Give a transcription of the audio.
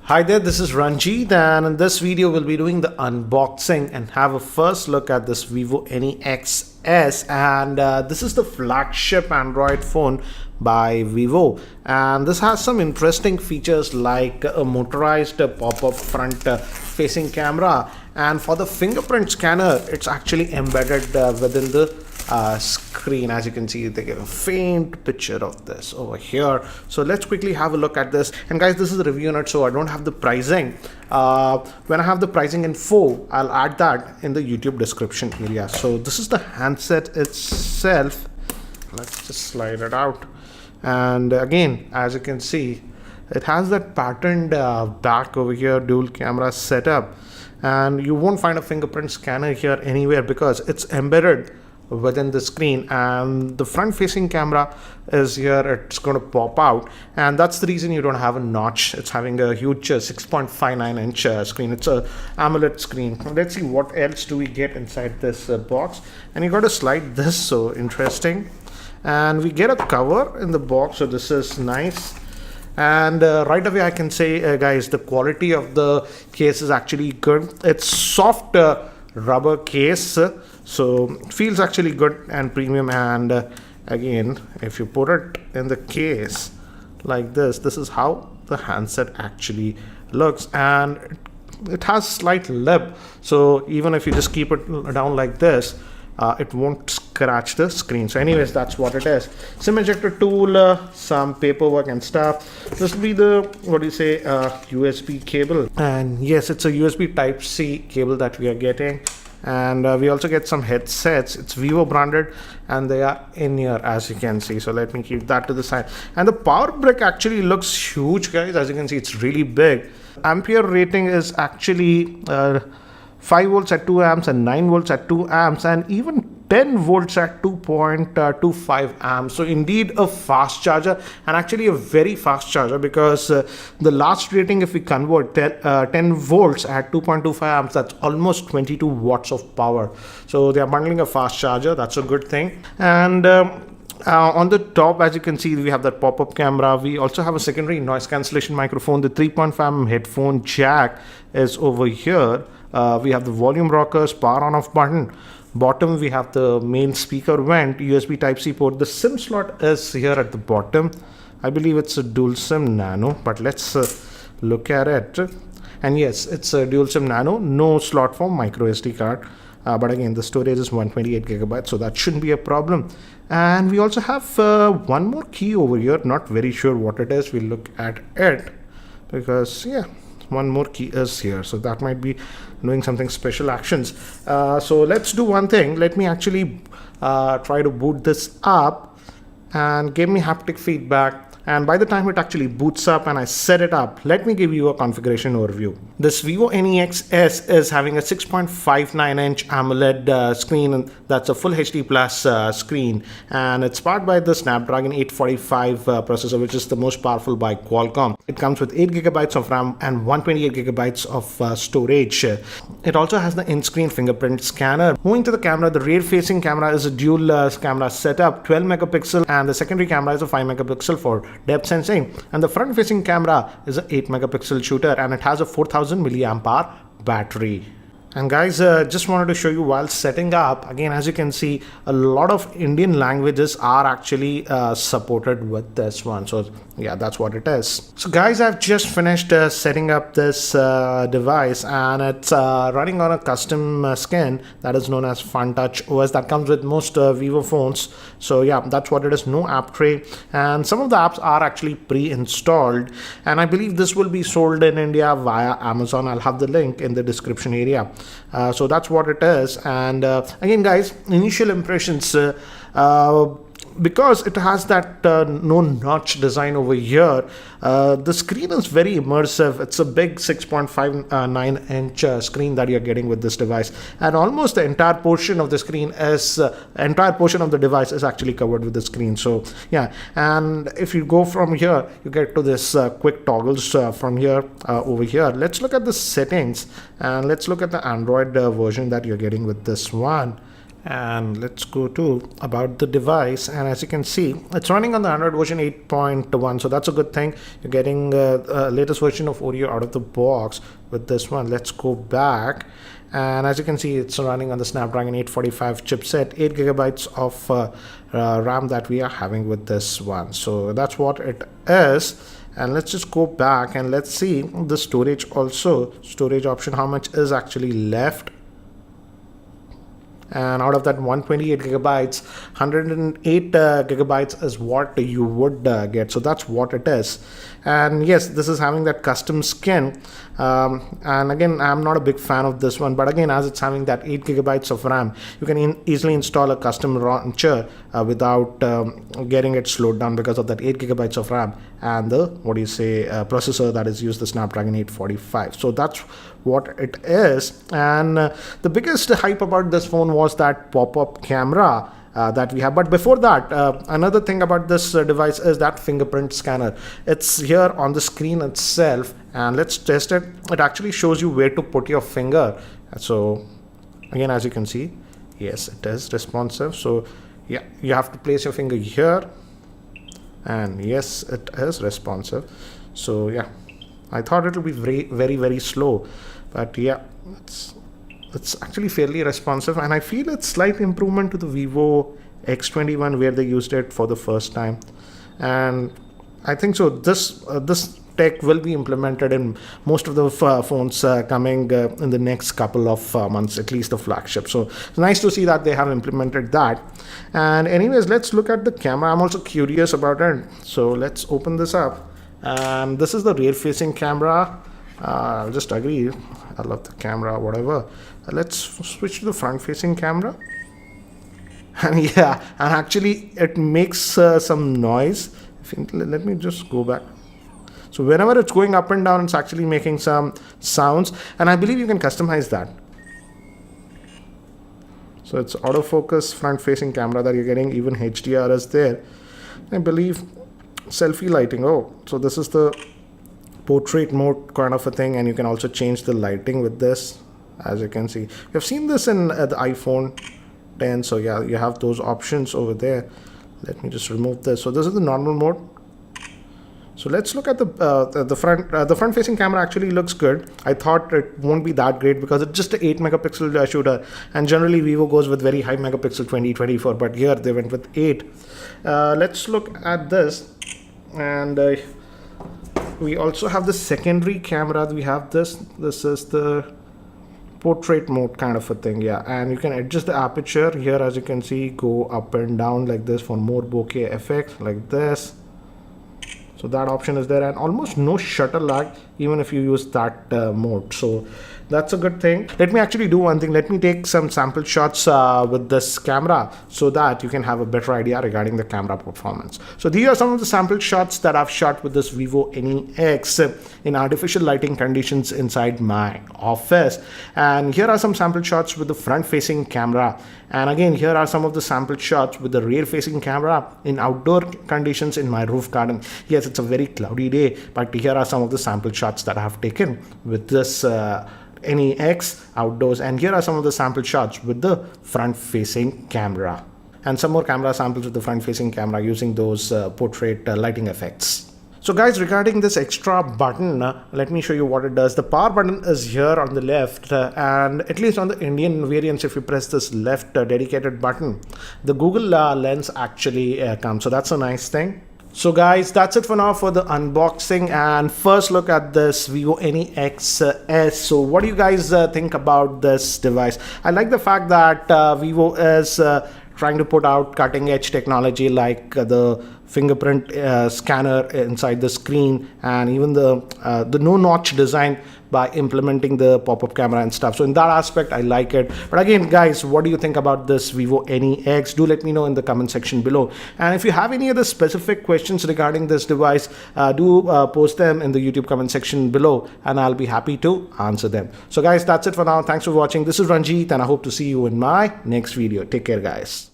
Hi there, this is Ranjit, and in this video we'll be doing the unboxing and have a first look at this Vivo NEX S, and this is the flagship Android phone by Vivo, and this has some interesting features like a motorized pop-up front facing camera, and for the fingerprint scanner it's actually embedded within the screen. As you can see, they give a faint picture of this over here. So let's quickly have a look at this. And guys, this is a review note, so I don't have the pricing. When I have the pricing info, I'll add that in the YouTube description area. So this is the handset itself. Let's just slide it out. And again, as you can see, it has that patterned back over here, dual camera setup, and you won't find a fingerprint scanner here anywhere because it's embedded within the screen, and the front facing camera is here. It's going to pop out, and that's the reason you don't have a notch. It's having a huge 6.59 inch screen. It's a AMOLED screen. Let's see what else do we get inside this box. And you got to slide this, so interesting. And we get a cover in the box, so this is nice. And right away I can say, guys, the quality of the case is actually good. It's soft rubber case, so it feels actually good and premium. And again, if you put it in the case like this is how the handset actually looks, and it has slight lip, so even if you just keep it down like this, it won't scratch the screen. So anyways, that's what it is. SIM ejector tool, some paperwork and stuff. This will be the USB cable, and yes, it's a USB type C cable that we are getting. And we also get some headsets. It's Vivo branded, and they are in here, as you can see. So let me keep that to the side. And the power brick actually looks huge, guys. As you can see, it's really big. Ampere rating is actually 5 volts at 2 amps and 9 volts at 2 amps and even 10 volts at 2.25 amps. So indeed a fast charger, and actually a very fast charger, because the last rating, if we convert 10 volts at 2.25 amps, that's almost 22 watts of power. So they are bundling a fast charger. That's a good thing. And on the top, as you can see, we have that pop-up camera. We also have a secondary noise cancellation microphone. The 3.5mm headphone jack is over here. We have the volume rockers, power on off button. Bottom, we have the main speaker vent, USB type C port. The SIM slot is here at the bottom. I believe it's a dual SIM nano, but let's look at it. And yes, it's a dual SIM nano, no slot for micro SD card. But again, the storage is 128 gigabytes, so that shouldn't be a problem. And we also have one more key over here. Not very sure what it is. We'll look at it, because yeah, one more key is here, so that might be doing something special actions. So let's do one thing. Let me actually try to boot this up and give me haptic feedback. And by the time it actually boots up and I set it up, let me give you a configuration overview. This Vivo NEX S is having a 6.59 inch AMOLED screen, and that's a full HD plus screen, and it's powered by the Snapdragon 845 processor, which is the most powerful by Qualcomm. It comes with 8 gigabytes of RAM and 128 gigabytes of storage. It also has the in-screen fingerprint scanner. Moving to the camera, the rear-facing camera is a dual camera setup, 12 megapixel, and the secondary camera is a 5 megapixel for depth sensing, and the front facing camera is an 8 megapixel shooter, and it has a 4000 milliamp hour battery. And guys, just wanted to show you while setting up, again, as you can see, a lot of Indian languages are actually supported with this one. So yeah, that's what it is. So guys, I've just finished setting up this device, and it's running on a custom skin that is known as FunTouch OS that comes with most Vivo phones. So yeah, that's what it is. No app tray, and some of the apps are actually pre-installed, and I believe this will be sold in India via Amazon. I'll have the link in the description area. So that's what it is. And again, guys, initial impressions, because it has that no notch design over here, the screen is very immersive. It's a big 6.59 inch screen that you're getting with this device, and almost the entire portion of the screen is entire portion of the device is actually covered with the screen. So yeah, and if you go from here, you get to this quick toggles from here over here. Let's look at the settings, and let's look at the Android version that you're getting with this one. And let's go to about the device, and as you can see, it's running on the Android version 8.1, so that's a good thing. You're getting latest version of Oreo out of the box with this one. Let's go back, and as you can see, it's running on the Snapdragon 845 chipset, 8 gigabytes of RAM that we are having with this one. So that's what it is. And let's just go back and let's see the storage also, storage option, how much is actually left. And out of that 128 gigabytes, 108 gigabytes is what you would get. So that's what it is. And yes, this is having that custom skin. And again, I'm not a big fan of this one, but again, as it's having that 8 gigabytes of RAM, you can easily install a custom launcher without getting it slowed down because of that 8 gigabytes of RAM and the processor that is used, the Snapdragon 845. So that's what it is. And the biggest hype about this phone was that pop-up camera that we have. But before that, another thing about this device is that fingerprint scanner. It's here on the screen itself, and let's test it. It actually shows you where to put your finger. So again, as you can see, yes, it is responsive. So yeah, you have to place your finger here, and yes, it is responsive. So yeah, I thought it would be very slow, but yeah, it's actually fairly responsive, and I feel it's slight improvement to the Vivo X21 where they used it for the first time. And I think so this tech will be implemented in most of the phones coming in the next couple of months, at least the flagship. So it's nice to see that they have implemented that. And anyways, let's look at the camera. I'm also curious about it, so let's open this up. And this is the rear facing camera. I'll just agree, I love the camera, whatever. Let's switch to the front facing camera. And yeah, and actually it makes some noise. Let me just go back. So whenever it's going up and down, it's actually making some sounds, and I believe you can customize that. So it's autofocus front facing camera that you're getting, even HDR is there. I believe selfie lighting. Oh, so this is the portrait mode kind of a thing, and you can also change the lighting with this, as you can see. You've seen this in the iPhone 10, so yeah, you have those options over there. Let me just remove this. So this is the normal mode. So let's look at the front facing camera. Actually looks good. I thought it won't be that great because it's just an 8 megapixel shooter, and generally Vivo goes with very high megapixel 20-24, but here they went with 8. Let's look at this, and we also have the secondary camera. We have this is the portrait mode kind of a thing, yeah, and you can adjust the aperture here, as you can see, go up and down like this for more bokeh effect like this. So that option is there, and almost no shutter lag even if you use that mode. So that's a good thing. Let me actually do one thing. Let me take some sample shots with this camera so that you can have a better idea regarding the camera performance. So these are some of the sample shots that I've shot with this Vivo NEX in artificial lighting conditions inside my office. And here are some sample shots with the front facing camera. And again, here are some of the sample shots with the rear facing camera in outdoor conditions in my roof garden. Yes, it's a very cloudy day, but here are some of the sample shots that I have taken with this NEX outdoors, and here are some of the sample shots with the front facing camera, and some more camera samples with the front facing camera using those portrait lighting effects. So guys, regarding this extra button, let me show you what it does. The power button is here on the left, and at least on the Indian variants, if you press this left dedicated button, the Google Lens actually comes. So that's a nice thing. So guys, that's it for now for the unboxing and first look at this Vivo NEX S. So what do you guys think about this device? I like the fact that Vivo is trying to put out cutting edge technology like the fingerprint scanner inside the screen, and even the no notch design by implementing the pop-up camera and stuff. So in that aspect, I like it. But again, guys, what do you think about this Vivo NEX? Do let me know in the comment section below. And if you have any other specific questions regarding this device, do post them in the YouTube comment section below, and I'll be happy to answer them. So guys, that's it for now. Thanks for watching. This is Ranjit, and I hope to see you in my next video. Take care, guys.